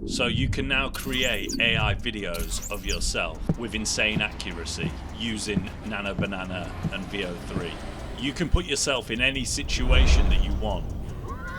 So you can now create AI videos of yourself with insane accuracy using Nano Banana and VO3. You can put yourself in any situation that you want.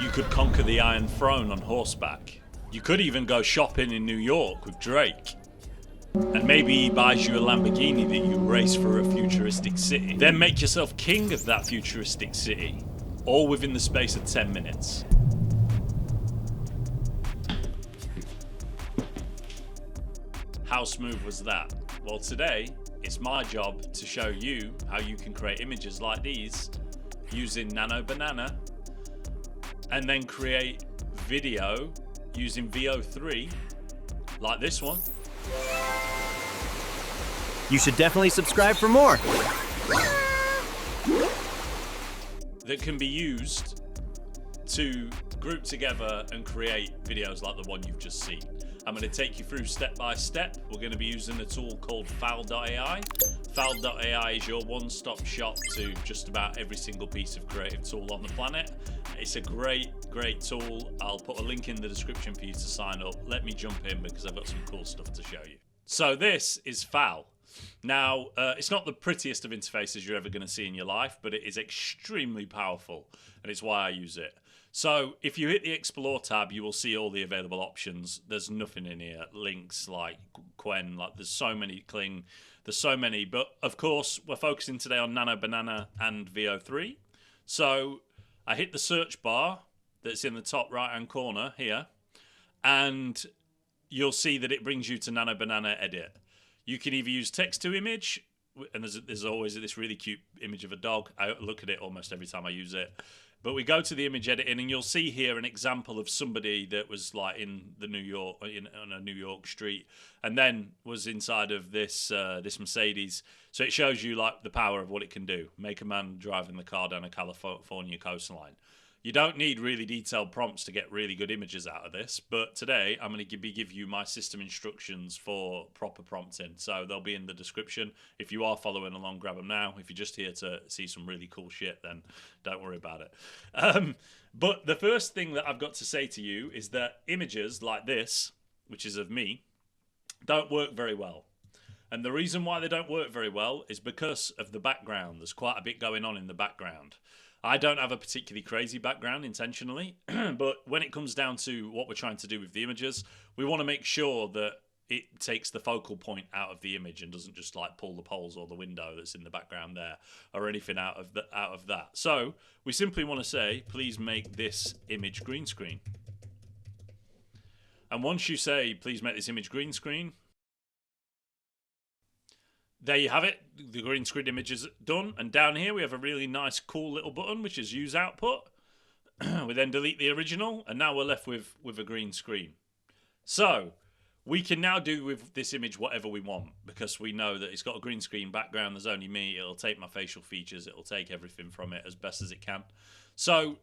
You could conquer the Iron Throne on horseback. You could even go shopping in New York with Drake. And maybe he buys you a Lamborghini that you race for a futuristic city. Then make yourself king of that futuristic city, all within the space of 10 minutes. How smooth was that? Well, today it's my job to show you how you can create images like these using Nano Banana and then create video using VO3 like this one. You should definitely subscribe for more. That can be used to group together and create videos like the one you've just seen. I'm going to take you through step by step. We're going to be using a tool called Fowl.ai. Fowl.ai is your one-stop shop to just about every single piece of creative tool on the planet. It's a great tool. I'll put a link in the description for you to sign up. Let me jump in because I've got some cool stuff to show you. So this is Fowl. Now, it's not the prettiest of interfaces you're ever going to see in your life, but it is extremely powerful, and it's why I use it. So if you hit the Explore tab, you will see all the available options. There's nothing in here. Links like Qwen, like there's so many, Kling, there's so many. But of course, we're focusing today on Nano Banana and VO3. So I hit the search bar that's in the top right-hand corner here, and you'll see that it brings you to Nano Banana Edit. You can either use text to image, and there's always this really cute image of a dog. I look at it almost every time I use it. But we go to the image editing, and you'll see here an example of somebody that was like in the New York, on a New York street, and then was inside of this this Mercedes. So it shows you like the power of what it can do. Make a man driving the car down a California coastline. You don't need really detailed prompts to get really good images out of this, but today I'm going to give you my system instructions for proper prompting. So they'll be in the description. If you are following along, grab them now. If you're just here to see some really cool shit, then don't worry about it. But the first thing that I've got to say to you is that images like this, which is of me, don't work very well. And the reason why they don't work very well is because of the background. There's quite a bit going on in the background. I don't have a particularly crazy background intentionally, but when it comes down to what we're trying to do with the images, we want to make sure that it takes the focal point out of the image and doesn't just like pull the poles or the window that's in the background there or anything out of that. So we simply want to say, please make this image green screen. And once you say, please make this image green screen, there you have it. The green screen image is done. And down here we have a really nice, cool little button, which is use output. We then delete the original, and now we're left with a green screen. So we can now do with this image whatever we want, because we know that it's got a green screen background. There's only me. It'll take my facial features. It'll take everything from it as best as it can. So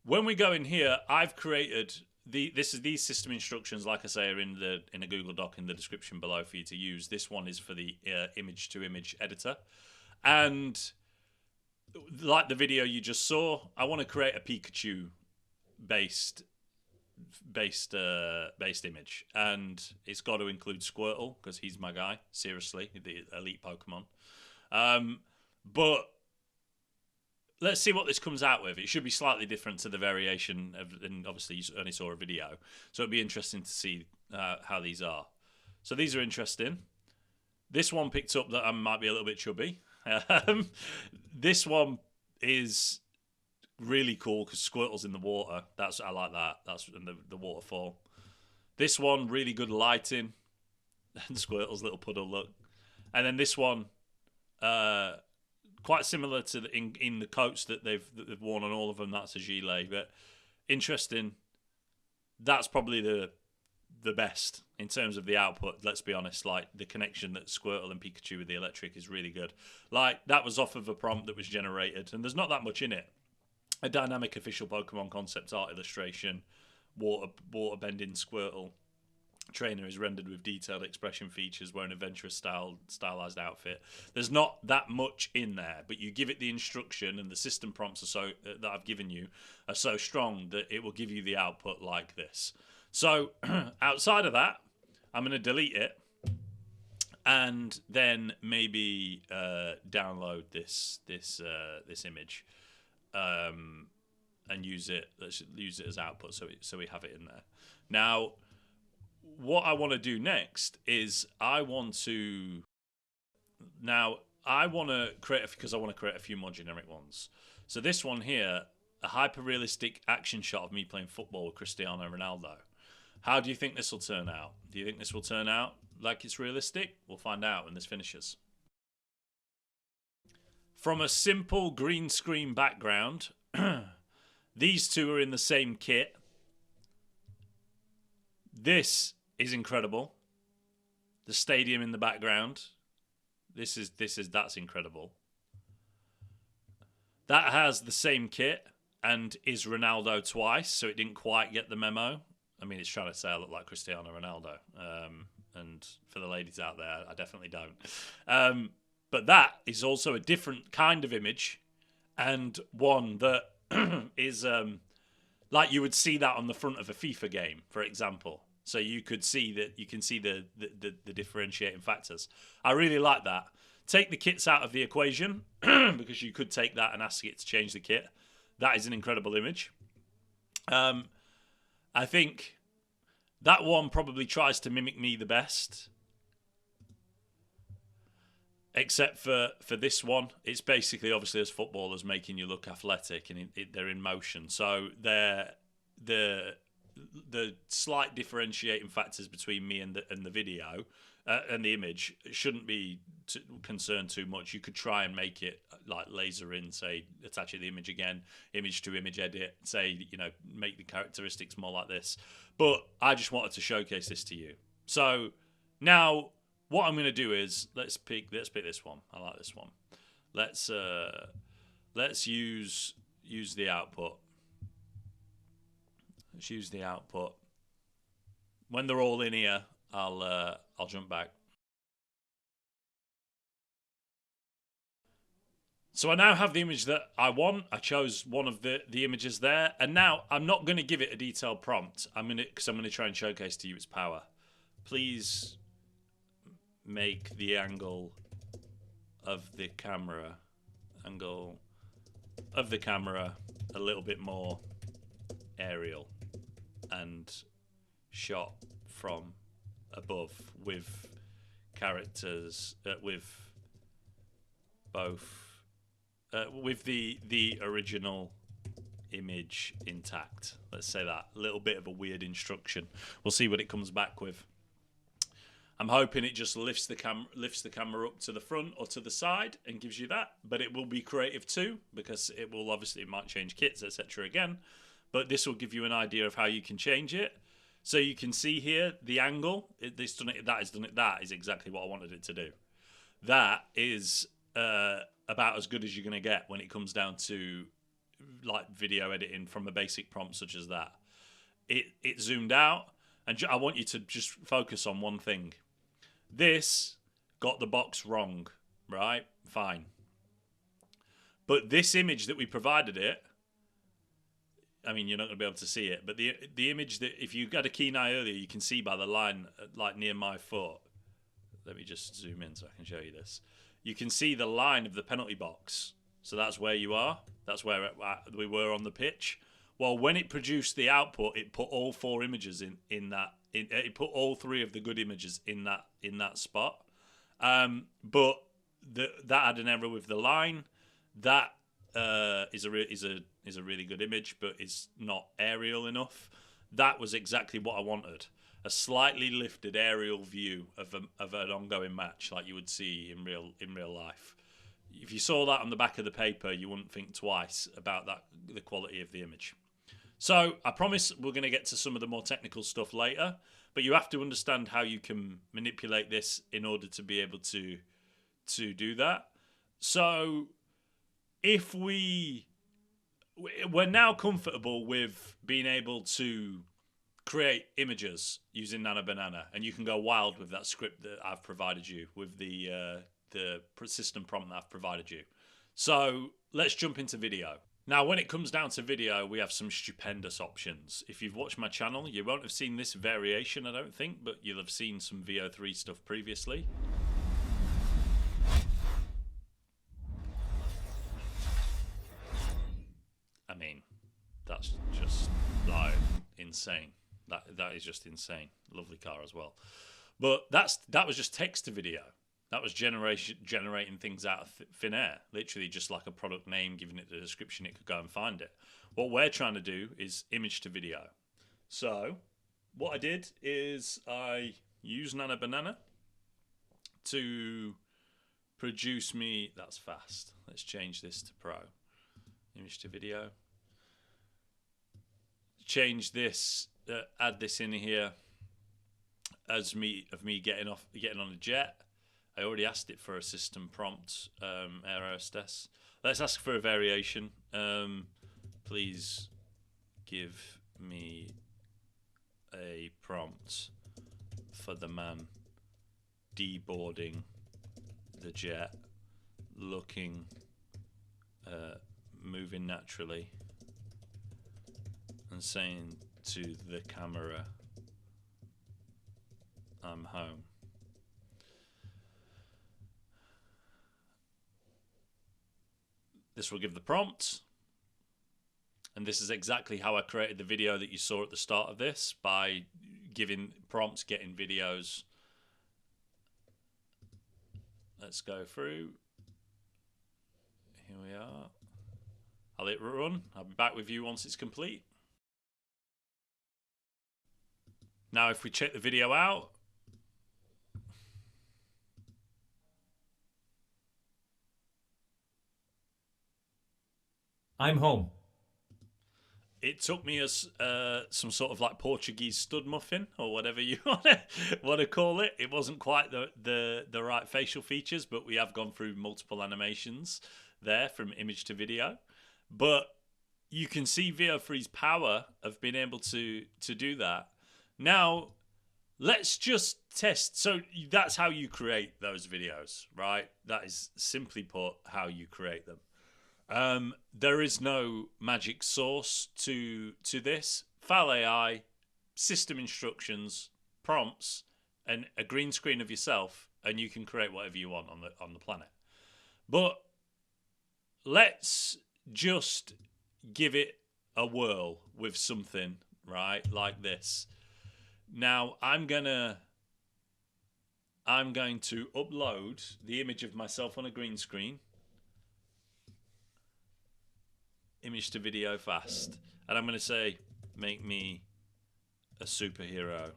when we go in here, I've created these system instructions, like I say, are in a Google Doc in the description below for you to use. This one is for the image to image editor, and like the video you just saw, I want to create a Pikachu based image, and it's got to include Squirtle because he's my guy. Seriously, the elite Pokemon. But let's see what this comes out with. It should be slightly different to the variation and obviously you only saw a video, so it'd be interesting to see how these are. So these are interesting. This one picked up that I might be a little bit chubby. This one is really cool because Squirtle's in the water. I like that. That's in the waterfall. This one, really good lighting, and Squirtle's little puddle look. And then this one, quite similar to in the coats that they've worn on all of them. That's a gilet, but interesting. That's probably the best in terms of the output. Let's be honest. Like the connection that Squirtle and Pikachu with the electric is really good. Like that was off of a prompt that was generated, and there's not that much in it. A dynamic official Pokemon concept art illustration, water bending Squirtle. Trainer is rendered with detailed expression features, wearing adventurous stylized outfit. There's not that much in there, but you give it the instruction, and the system prompts are that I've given you are so strong that it will give you the output like this. So outside of that, I'm going to delete it and then maybe download this image and use it. Let's use it as output so we have it in there. Now, what I want to do next is I want to create because I want to create a few more generic ones. So this one here, a hyper-realistic action shot of me playing football with Cristiano Ronaldo. How do you think this will turn out? Do you think this will turn out like it's realistic? We'll find out when this finishes. From a simple green screen background, these two are in the same kit. This is incredible. The stadium in the background. That's incredible. That has the same kit and is Ronaldo twice, so it didn't quite get the memo. I mean, it's trying to say I look like Cristiano Ronaldo. And for the ladies out there, I definitely don't. But that is also a different kind of image, and one that is like you would see that on the front of a FIFA game, for example. So you can see the differentiating factors. I really like that. Take the kits out of the equation because you could take that and ask it to change the kit. That is an incredible image. I think that one probably tries to mimic me the best. Except for this one. It's basically, obviously, as footballers making you look athletic and they're in motion. So the slight differentiating factors between me and the video and the image shouldn't be concerned too much. You could try and make it like laser in, say, attach it to the image again, image to image edit, say, make the characteristics more like this. But I just wanted to showcase this to you. So now what I'm going to do is let's pick this one. I like this one. Let's use the output. Let's use the output. When they're all in here, I'll jump back. So I now have the image that I want. I chose one of the images there, and now I'm not going to give it a detailed prompt. Because I'm going to try and showcase to you its power. Please make the angle of the camera a little bit more aerial and shot from above with characters with the original image intact. Let's say that. A little bit of a weird instruction. We'll see what it comes back with. I'm hoping it just lifts the camera up to the front or to the side and gives you that. But it will be creative too, because it might change kits, etc. again. But this will give you an idea of how you can change it. So you can see here the angle. That is exactly what I wanted it to do. That is about as good as you're going to get when it comes down to like video editing from a basic prompt such as that. It zoomed out, and I want you to just focus on one thing. This got the box wrong, right? Fine. But this image that we provided it, I mean, you're not going to be able to see it, but the image that, if you got a keen eye earlier, you can see by the line, like near my foot. Let me just zoom in so I can show you this. You can see the line of the penalty box. So that's where you are. That's where we were on the pitch. Well, when it produced the output, it put all four images in that. It put all three of the good images in that spot. But that had an error with the line. That is a really good image, but it's not aerial enough. That was exactly what I wanted. A slightly lifted aerial view of an ongoing match, like you would see in real life. If you saw that on the back of the paper, you wouldn't think twice about the quality of the image. So I promise we're going to get to some of the more technical stuff later, but you have to understand how you can manipulate this in order to be able to do that. So if we're now comfortable with being able to create images using Nano Banana, and you can go wild with that script that I've provided you with the system prompt that I've provided you. So let's jump into video. Now, when it comes down to video, we have some stupendous options. If you've watched my channel, you won't have seen this variation, I don't think, but you'll have seen some VO3 stuff previously. I mean, that's just like insane. That is just insane. Lovely car as well. But that was just text to video. That was generating things out of thin air. Literally just like a product name, giving it the description, it could go and find it. What we're trying to do is image to video. So what I did is I used Nana Banana to produce me... That's fast. Let's change this to Pro. Image to video. Change this, add this in here as me getting on a jet. I already asked it for a system prompt, air hostess. Let's ask for a variation. Please give me a prompt for the man deboarding the jet, looking, moving naturally, and saying to the camera, I'm home. This will give the prompt. And this is exactly how I created the video that you saw at the start of this, by giving prompts, getting videos. Let's go through. Here we are. I'll hit run. I'll be back with you once it's complete. Now, if we check the video out, I'm home. it took me as some sort of like Portuguese stud muffin or whatever you want to call it. It wasn't quite the right facial features, but we have gone through multiple animations there from image to video. But you can see VO3's power of being able to do that. Now, let's just test. So that's how you create those videos, right? That is simply put how you create them. There is no magic sauce to this. File AI, system instructions, prompts, and a green screen of yourself, and you can create whatever you want on the planet. But let's just give it a whirl with something, right, like this. Now I'm going to upload the image of myself on a green screen. Image to video fast. And I'm going to say, make me a superhero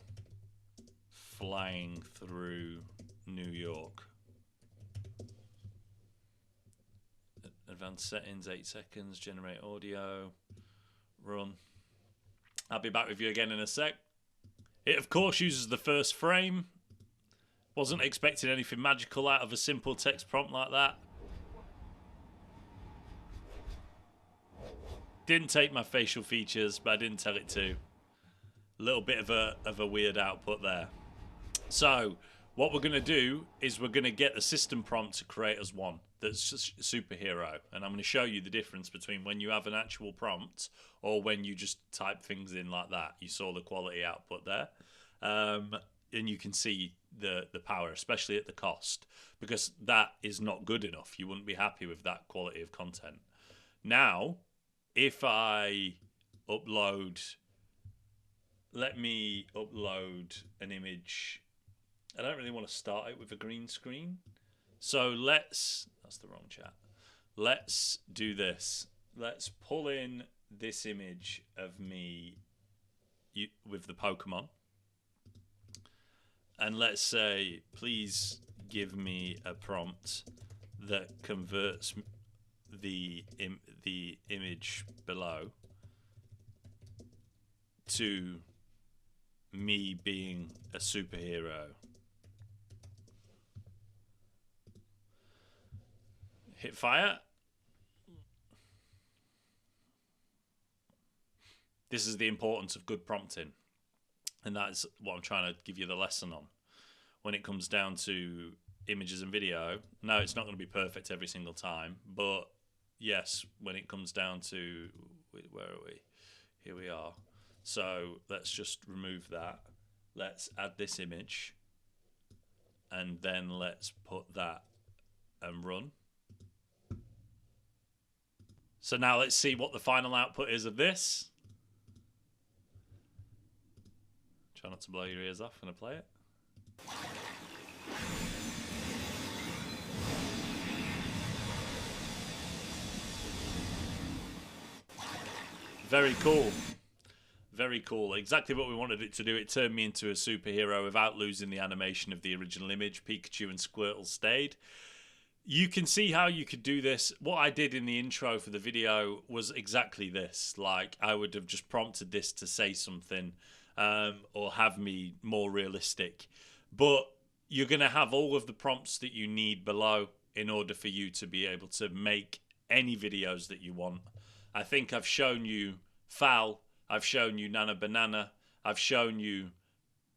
flying through New York. Advanced settings, 8 seconds, generate audio, run. I'll be back with you again in a sec. It, of course, uses the first frame. Wasn't expecting anything magical out of a simple text prompt like that. Didn't take my facial features, but I didn't tell it to. A little bit of a weird output there. So what we're going to do is we're going to get the system prompt to create us one that's a superhero. And I'm going to show you the difference between when you have an actual prompt or when you just type things in like that. You saw the quality output there. And you can see the power, especially at the cost, because that is not good enough. You wouldn't be happy with that quality of content. Now, if I upload, let me upload an image. I don't really want to start it with a green screen. So that's the wrong chat. Let's do this. Let's pull in this image of me with the Pokemon. And let's say, please give me a prompt that converts the image below to me being a superhero. Hit fire. This is the importance of good prompting, and that's what I'm trying to give you the lesson on. When it comes down to images and video, no, it's not going to be perfect every single time, but yes, when it comes down to, where are we? Here we are. So let's just remove that. Let's add this image. And then let's put that and run. So now let's see what the final output is of this. Try not to blow your ears off. I'm going to play it. Very cool. Very cool. Exactly what we wanted it to do. It turned me into a superhero without losing the animation of the original image. Pikachu and Squirtle stayed. You can see how you could do this. What I did in the intro for the video was exactly this. Like, I would have just prompted this to say something or have me more realistic. But you're going to have all of the prompts that you need below in order for you to be able to make any videos that you want. I think I've shown you Foul. I've shown you Nana Banana. I've shown you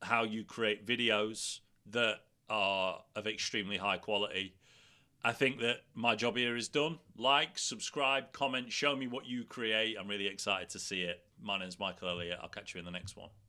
how you create videos that are of extremely high quality. I think that my job here is done. Like, subscribe, comment, show me what you create. I'm really excited to see it. My name's Michael Elliott. I'll catch you in the next one.